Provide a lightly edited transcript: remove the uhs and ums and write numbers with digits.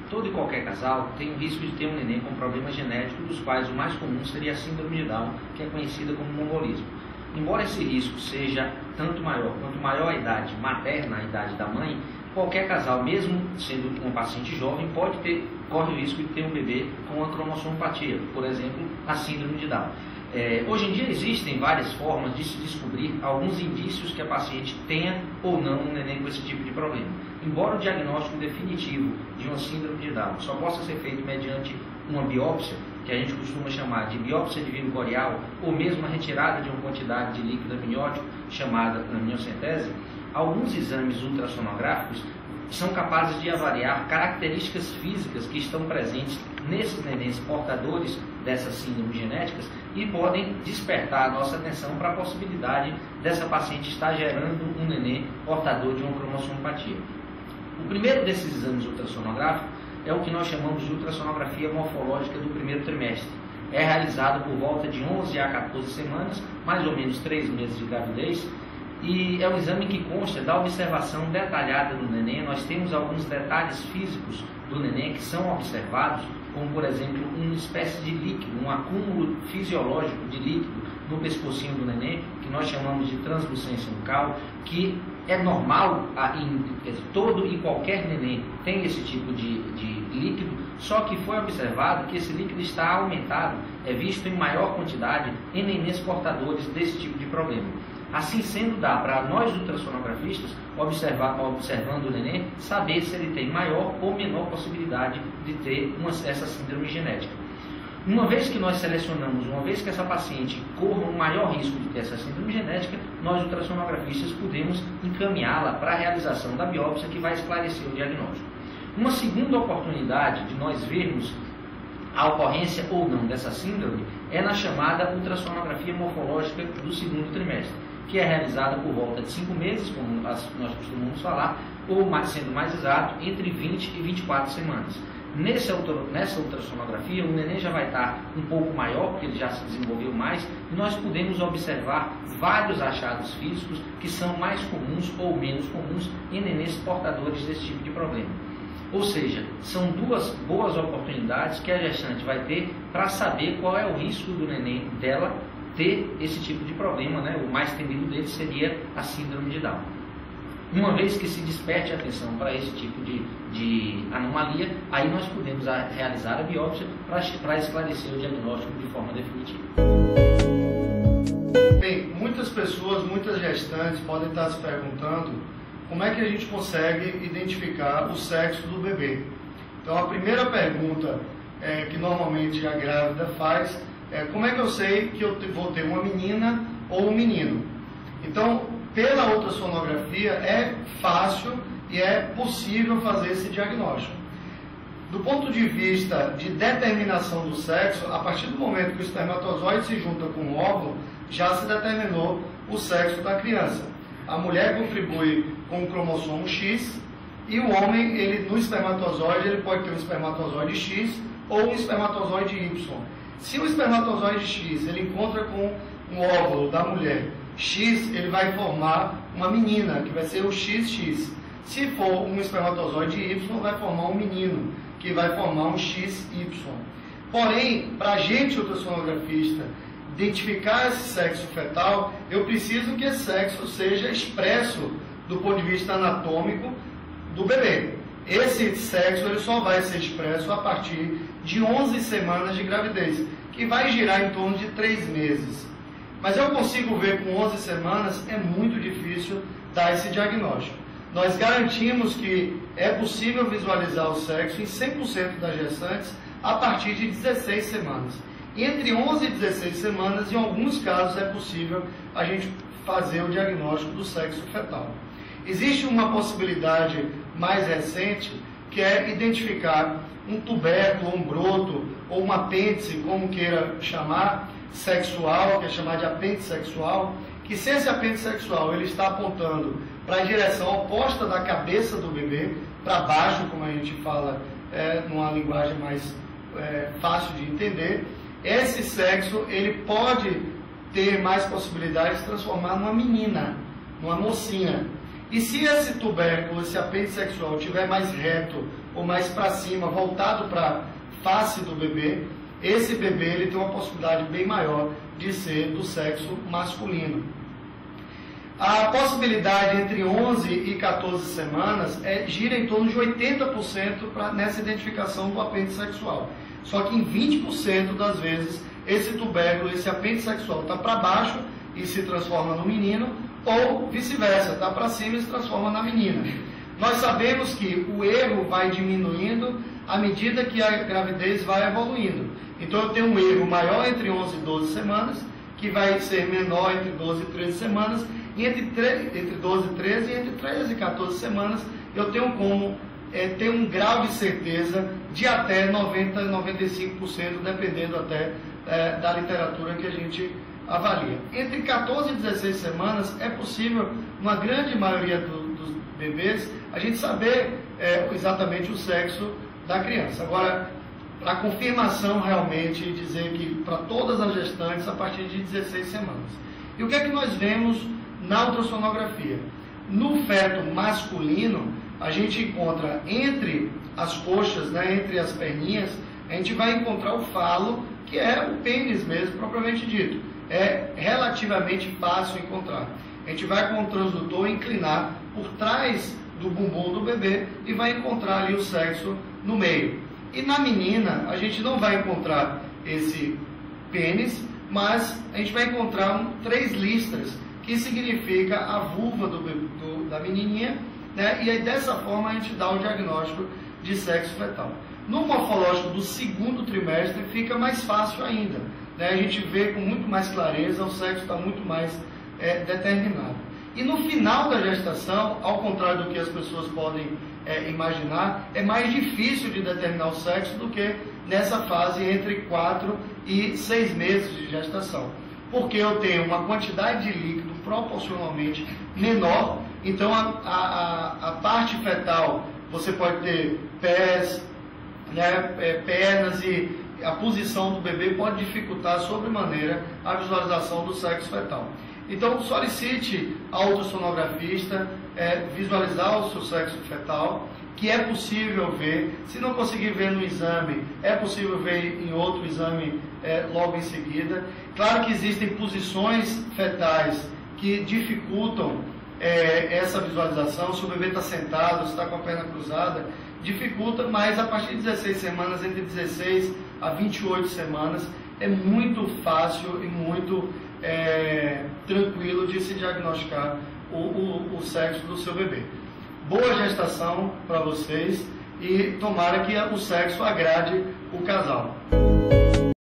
todo e qualquer casal tem o risco de ter um neném com problema genético, dos quais o mais comum seria a síndrome de Down, que é conhecida como mongolismo. Embora esse risco seja tanto maior quanto maior a idade materna, a idade da mãe, qualquer casal, mesmo sendo um paciente jovem, corre o risco de ter um bebê com uma cromossomopatia, por exemplo, a síndrome de Down. Hoje em dia existem várias formas de se descobrir alguns indícios que a paciente tenha ou não um neném com esse tipo de problema. Embora o diagnóstico definitivo de uma síndrome de Down só possa ser feito mediante uma biópsia, que a gente costuma chamar de biópsia de vírus corial, ou mesmo a retirada de uma quantidade de líquido amniótico, chamada amniocentese, alguns exames ultrassonográficos são capazes de avaliar características físicas que estão presentes nesses nenéns portadores dessas síndromes genéticas e podem despertar a nossa atenção para a possibilidade dessa paciente estar gerando um neném portador de uma cromossomopatia. O primeiro desses exames ultrassonográficos é o que nós chamamos de ultrassonografia morfológica do primeiro trimestre. É realizado por volta de 11 a 14 semanas, mais ou menos 3 meses de gravidez, e é um exame que consta da observação detalhada do neném. Nós temos alguns detalhes físicos do neném que são observados, como por exemplo uma espécie de líquido, um acúmulo fisiológico de líquido no pescocinho do neném, que nós chamamos de translucência nucal, que é normal, todo e qualquer neném tem esse tipo de líquido, só que foi observado que esse líquido está aumentado, é visto em maior quantidade em nenéns portadores desse tipo de problema. Assim sendo, dá para nós ultrassonografistas, observando o neném, saber se ele tem maior ou menor possibilidade de ter essa síndrome genética. Uma vez que nós selecionamos, uma vez que essa paciente corra um maior risco de ter essa síndrome genética, nós ultrassonografistas podemos encaminhá-la para a realização da biópsia, que vai esclarecer o diagnóstico. Uma segunda oportunidade de nós vermos a ocorrência ou não dessa síndrome é na chamada ultrassonografia morfológica do segundo trimestre, que é realizada por volta de 5 meses, como nós costumamos falar, ou, sendo mais exato, entre 20 e 24 semanas. Nessa ultrassonografia, o neném já vai estar um pouco maior, porque ele já se desenvolveu mais, e nós podemos observar vários achados físicos que são mais comuns ou menos comuns em nenéns portadores desse tipo de problema. Ou seja, são duas boas oportunidades que a gestante vai ter para saber qual é o risco do neném dela ter esse tipo de problema, né? O mais temido dele seria a síndrome de Down. Uma vez que se desperte a atenção para esse tipo de anomalia, aí nós podemos realizar a biópsia para esclarecer o diagnóstico de forma definitiva. Bem, muitas pessoas, muitas gestantes podem estar se perguntando como é que a gente consegue identificar o sexo do bebê. Então, a primeira pergunta que normalmente a grávida faz é: como é que eu sei que eu vou ter uma menina ou um menino? Então, pela ultrassonografia é fácil e é possível fazer esse diagnóstico. Do ponto de vista de determinação do sexo, a partir do momento que o espermatozoide se junta com o óvulo, já se determinou o sexo da criança. A mulher contribui com o cromossomo X e o homem, no espermatozoide, ele pode ter um espermatozoide X ou um espermatozoide Y. Se o espermatozoide X ele encontra com um óvulo da mulher X, ele vai formar uma menina, que vai ser o XX. Se for um espermatozoide Y, vai formar um menino, que vai formar um XY. Porém, para a gente ultrassonografista identificar esse sexo fetal, eu preciso que esse sexo seja expresso do ponto de vista anatômico do bebê. Esse sexo ele só vai ser expresso a partir de 11 semanas de gravidez, que vai girar em torno de 3 meses. Mas eu consigo ver com 11 semanas, é muito difícil dar esse diagnóstico. Nós garantimos que é possível visualizar o sexo em 100% das gestantes a partir de 16 semanas. Entre 11 e 16 semanas, em alguns casos, é possível a gente fazer o diagnóstico do sexo fetal. Existe uma possibilidade mais recente, que é identificar um tubérculo, um broto, ou um apêndice, como queira chamar, sexual, que é chamado de apêndice sexual, que se esse apêndice sexual ele está apontando para a direção oposta da cabeça do bebê, para baixo, como a gente fala numa linguagem mais fácil de entender, esse sexo ele pode ter mais possibilidade de se transformar numa menina, numa mocinha. E se esse tubérculo, esse apêndice sexual estiver mais reto ou mais para cima, voltado para a face do bebê, esse bebê ele tem uma possibilidade bem maior de ser do sexo masculino. A possibilidade entre 11 e 14 semanas gira em torno de 80% nessa identificação do apêndice sexual. Só que em 20% das vezes esse tubérculo, esse apêndice sexual está para baixo e se transforma no menino, ou vice-versa, está para cima e se transforma na menina. Nós sabemos que o erro vai diminuindo à medida que a gravidez vai evoluindo. Então eu tenho um erro maior entre 11 e 12 semanas, que vai ser menor entre 12 e 13 semanas, e entre 12 e 13 e entre 13 e 14 semanas eu tenho como ter um grau de certeza de até 90% a 95%, dependendo até da literatura que a gente avalia. Entre 14 e 16 semanas é possível, na grande maioria dos bebês, a gente saber exatamente o sexo da criança. Agora, para confirmação realmente, dizer que para todas as gestantes a partir de 16 semanas. E o que é que nós vemos na ultrassonografia? No feto masculino, a gente encontra entre as coxas, entre as perninhas, a gente vai encontrar o falo, que é o pênis mesmo, propriamente dito. É relativamente fácil encontrar. A gente vai com o transdutor inclinar por trás do bumbum do bebê e vai encontrar ali o sexo no meio. E na menina, a gente não vai encontrar esse pênis, mas a gente vai encontrar 3 listras, que significa a vulva da menininha, e aí dessa forma a gente dá o diagnóstico de sexo fetal. No morfológico do segundo trimestre fica mais fácil ainda, a gente vê com muito mais clareza, o sexo está muito mais determinado. E no final da gestação, ao contrário do que as pessoas podem imaginar, é mais difícil de determinar o sexo do que nessa fase entre 4 e 6 meses de gestação. Porque eu tenho uma quantidade de líquido proporcionalmente menor, então a parte fetal, você pode ter pés, pernas, e a posição do bebê pode dificultar sobremaneira a visualização do sexo fetal. Então solicite ao ultrassonografista visualizar o seu sexo fetal, que é possível ver. Se não conseguir ver no exame, é possível ver em outro exame logo em seguida. Claro que existem posições fetais que dificultam essa visualização. Se o bebê está sentado, se está com a perna cruzada, dificulta, mas a partir de 16 semanas, entre 16 a 28 semanas, é muito fácil e muito tranquilo de se diagnosticar o sexo do seu bebê. Boa gestação para vocês e tomara que o sexo agrade o casal.